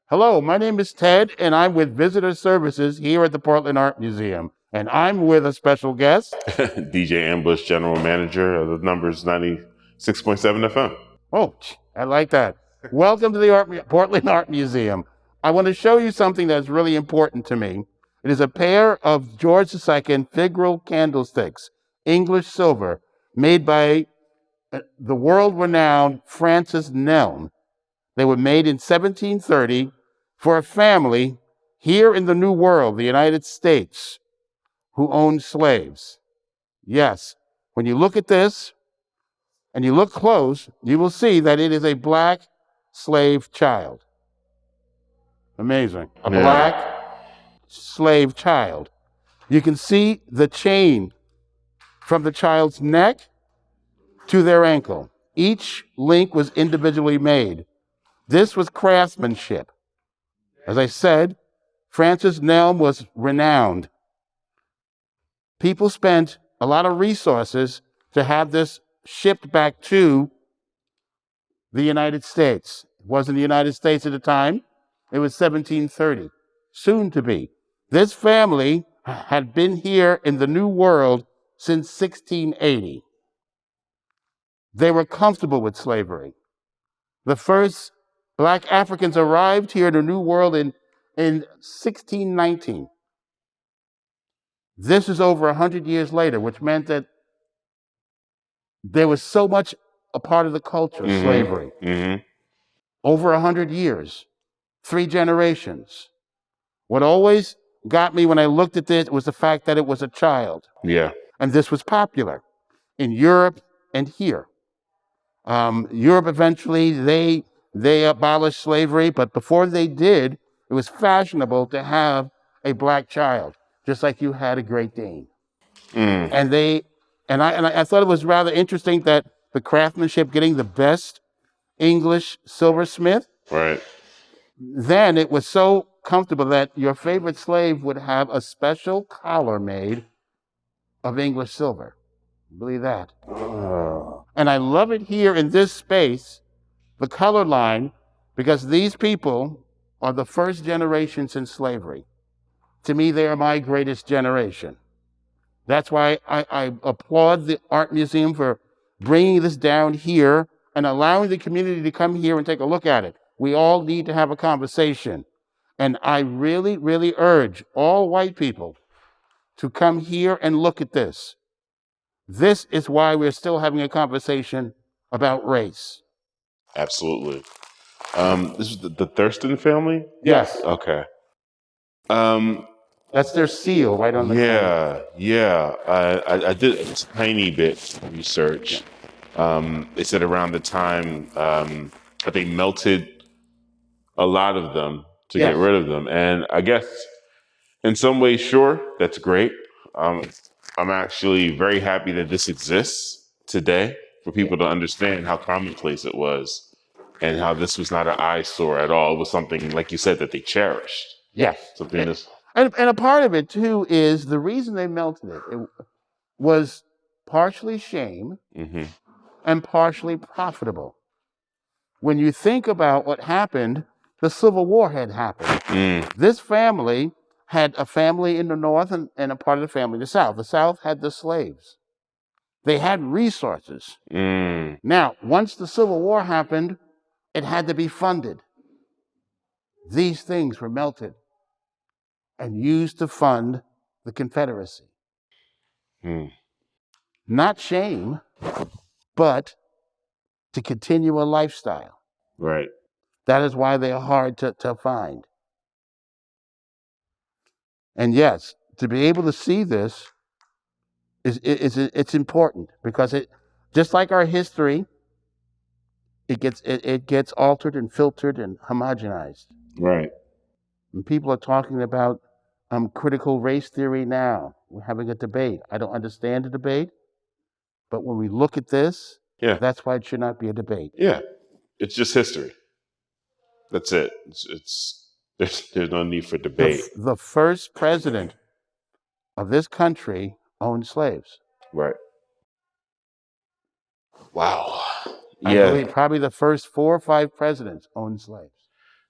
Hello, my name is Ted, and I'm with Visitor Services here at the Portland Art Museum. And I'm with a special guest, DJ Ambush, General Manager of the Numberz 96.7 FM. Oh, I like that. Welcome to the Portland Art Museum. I want to show you something that's really important to me. It is a pair of George II Figural candlesticks, English silver, made by the world-renowned Francis Nelme. They were made in 1730 for a family here in the New World, the United States, who owned slaves. Yes, when you look at this, and you look close, you will see that it is a black slave child. Amazing. A black slave child. You can see the chain from the child's neck to their ankle. Each link was individually made. This was craftsmanship. As I said, Francis Nelme was renowned. People spent a lot of resources to have this shipped back to the United States. It wasn't the United States at the time. It was 1730, soon to be. This family had been here in the New World since 1680. They were comfortable with slavery. The first Black Africans arrived here in the New World in 1619. This is over 100 years later, which meant that there was so much a part of the culture, slavery. Over 100 years, 3 generations. What always got me when I looked at this was the fact that it was a child. Yeah. And this was popular in Europe and here. Europe eventually, they abolished slavery, but before they did, it was fashionable to have a black child, just like you had a Great Dane. And I thought it was rather interesting that the craftsmanship getting the best English silversmith. Right. Then it was so comfortable that your favorite slave would have a special collar made of English silver. Believe that. And I love it here in this space, the color line, because these people are the first generation since slavery. To me, they are my greatest generation. That's why I applaud the Art Museum for bringing this down here and allowing the community to come here and take a look at it. We all need to have a conversation. And I really, really urge all white people to come here and look at this. This is why we're still having a conversation about race. Absolutely. This is the Thurston family? Yes. Okay. That's their seal right on the coin. Yeah. I did a tiny bit of research. They said around the time that they melted a lot of them to get rid of them. And I guess in some ways, sure, that's great. I'm actually very happy that this exists today for people to understand how commonplace it was and how this was not an eyesore at all. It was something, like you said, that they cherished. Yes. Something that's... And a part of it, too, is the reason they melted it was partially shame and partially profitable. When you think about what happened, the Civil War had happened. This family had a family in the North and a part of the family in the South. The South had the slaves. They had resources. Now, once the Civil War happened, it had to be funded. These things were melted and used to fund the Confederacy. Not shame, but to continue a lifestyle. Right. That is why they are hard to find. And yes, to be able to see this it's important because it, just like our history, it gets altered and filtered and homogenized. Right. And people are talking about critical race theory now. We're having a debate. I don't understand the debate, but when we look at this, that's why it should not be a debate. Yeah, it's just history. That's it. There's no need for debate. The first president of this country owned slaves. Right. Wow. I believe probably the first 4 or 5 presidents owned slaves.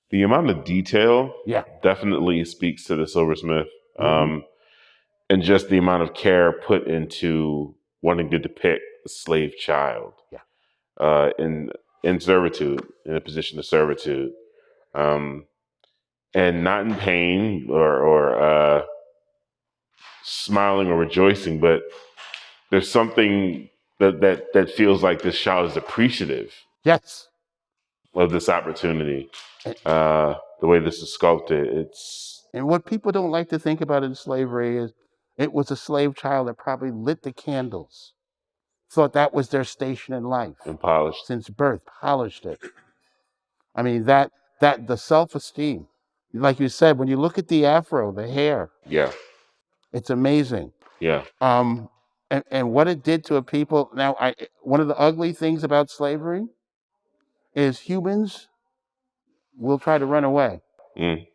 The amount of detail Yeah. definitely speaks to the silversmith, Mhm. and just the amount of care put into wanting to depict a slave child Yeah. in servitude, in a position of servitude, and not in pain or smiling or rejoicing, but there's something that feels like this child is appreciative Yes. of this opportunity. And, The way this is sculpted, it's and what people don't like to think about in slavery is it was a slave child that probably lit the candles, thought that was their station in life and polished. since birth, polished it. I mean, that the self-esteem, like you said, when you look at the afro, the hair, Yeah, it's amazing. yeah, And what it did to a people. Now, one of the ugly things about slavery is humans will try to run away. mm,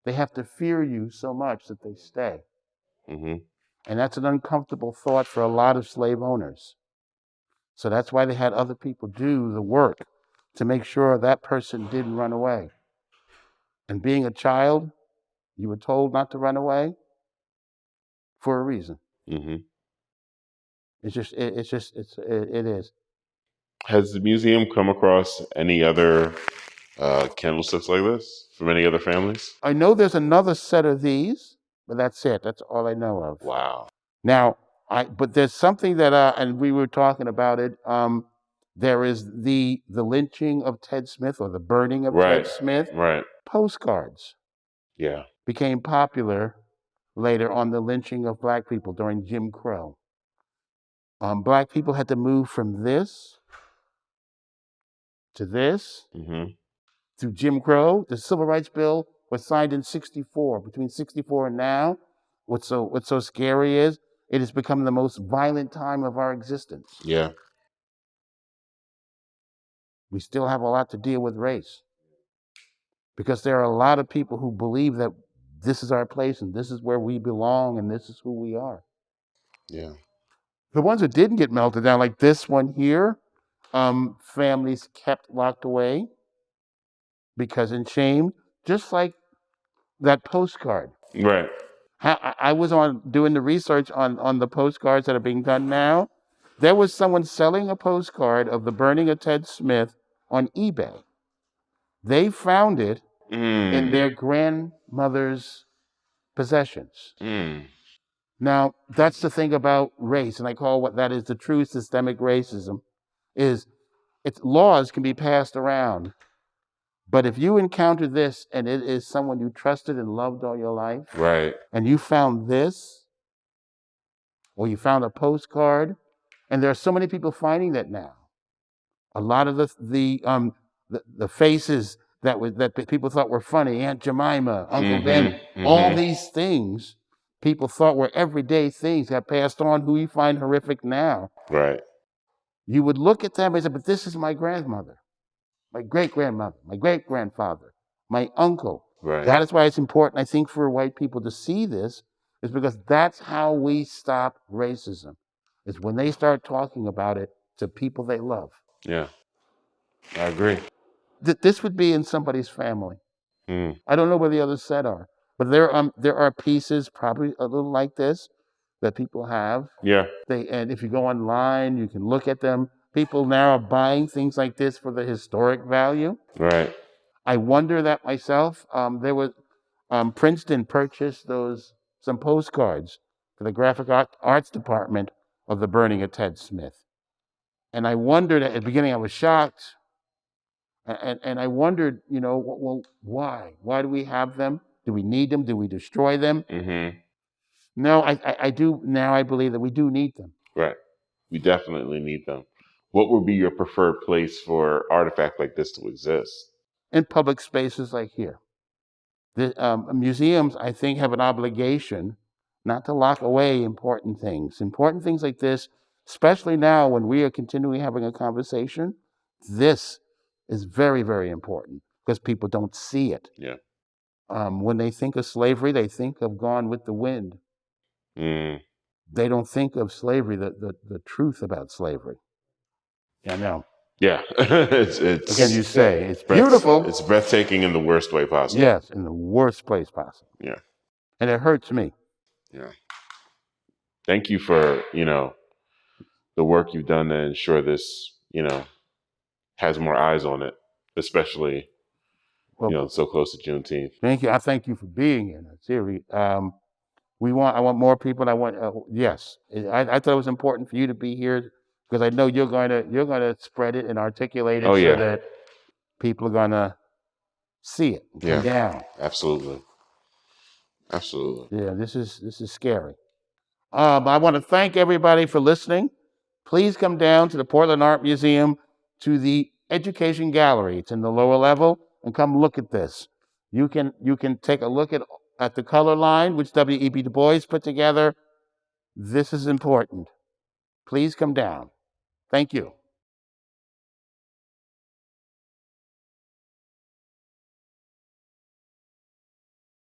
They have to fear you so much that they stay. hmm And that's an uncomfortable thought for a lot of slave owners. So that's why they had other people do the work to make sure that person didn't run away. And being a child, you were told not to run away for a reason. hmm It is. Has the museum come across any other candlesticks like this from any other families? I know there's another set of these, but that's it. That's all I know of. Wow. Now, but there's something that, and we were talking about it. There is the lynching of Ted Smith or the burning of Right. Ted Smith. Right. Postcards Yeah. became popular later on the lynching of black people during Jim Crow. Black people had to move from this to this hmm through Jim Crow. The Civil Rights Bill was signed in '64. Between '64 and now, what's so scary is it has become the most violent time of our existence. Yeah. We still have a lot to deal with race because there are a lot of people who believe that this is our place and this is where we belong and this is who we are. Yeah. The ones that didn't get melted down, like this one here, families kept locked away because in shame, just like that postcard. Right. I was on doing the research on the postcards that are being done now. There was someone selling a postcard of the burning of Ted Smith on eBay. They found it in their grandmother's possessions. Now, that's the thing about race, and I call what that is the true systemic racism, is its laws can be passed around. But if you encounter this and it is someone you trusted and loved all your life, Right. and you found this, or you found a postcard, and there are so many people finding that now. A lot of the faces that people thought were funny, Aunt Jemima, Uncle Ben, all these things people thought were everyday things got passed on, who you find horrific now. Right. You would look at them and say, but this is my grandmother, my great-grandmother, my great-grandfather, my uncle. Right. That is why it's important, I think, for white people to see this, is because that's how we stop racism, is when they start talking about it to people they love. Yeah. I agree. This would be in somebody's family. Mm. I don't know where the other set are, but there are pieces probably a little like this that people have. Yeah. And if you go online, you can look at them. People now are buying things like this for the historic value. Right. I wonder that myself. There was Princeton purchased some postcards for the graphic arts department of the burning of Ted Smith, and I wondered at the beginning. I was shocked. And I wondered, well, why? Why do we have them? Do we need them? Do we destroy them? No, I do. Now I believe that we do need them. Right. We definitely need them. What would be your preferred place for artifact like this to exist? In public spaces like here. The museums, I think, have an obligation not to lock away important things. Important things like this, especially now when we are continually having a conversation, this is very, very important because people don't see it. Yeah. When they think of slavery, they think of Gone with the Wind. They don't think of slavery, the truth about slavery. Yeah, no. Yeah, What can you say? It's beautiful. It's breathtaking in the worst way possible. Yes, in the worst place possible. Yeah, and it hurts me. yeah. Thank you for the work you've done to ensure this has more eyes on it, especially so close to Juneteenth. Thank you. I thank you for being in it. Seriously. I want more people. Yes. I thought it was important for you to be here because I know you're going to spread it and articulate it so that people are going to see it and come down. Absolutely. Yeah, this is scary. I want to thank everybody for listening. Please come down to the Portland Art Museum to the Education Gallery. It's in the lower level, and come look at this. You can take a look at the color line, which W.E.B. Du Bois put together. This is important. Please come down. Thank you.